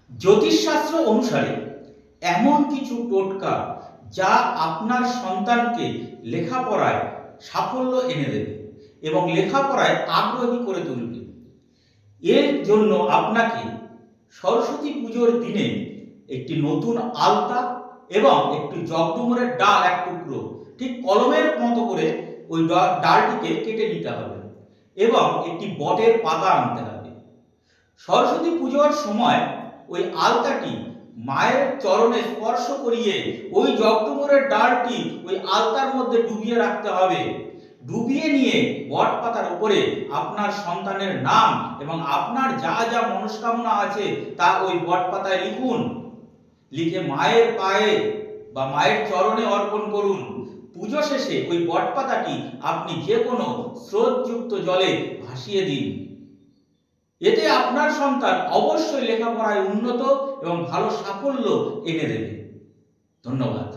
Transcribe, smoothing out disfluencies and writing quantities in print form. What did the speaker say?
জ্যোতিষশাস্ত্র অনুসারে এমন কিছু টোটকা যা আপনার সন্তানকে লেখাপড়ায় সাফল্য এনে দেবে এবং লেখাপড়ায় আগ্রহী করে তুলবে। এর জন্য আপনাকে সরস্বতী পুজোর দিনে একটি নতুন আলতা এবং একটি জগডুমুরের ডাল এক টুকরো ঠিক কলমের মতো করে ওই ডালটিকে কেটে নিতে হবে এবং একটি বটের পাতা আনতে হবে। সরস্বতী পুজোর সময় ওই আলতাটি মায়ের চরণে স্পর্শ করিয়ে ওই জগডুমুরের ডালটি ওই আলতার মধ্যে ডুবিয়ে রাখতে হবে। ডুবিয়ে নিয়ে বট পাতার উপরে আপনার সন্তানের নাম এবং আপনার যা যা মনস্কামনা আছে তা ওই বট পাতায় লিখুন। লিখে মায়ের পায়ে বা মায়ের চরণে অর্পণ করুন। পুজো শেষে ওই বট পাতাটি আপনি যে কোনো স্রোতযুক্ত জলে ভাসিয়ে দিন। এতে আপনার সন্তান অবশ্যই লেখাপড়ায় উন্নত এবং ভালো সাফল্য এনে দেবে। ধন্যবাদ।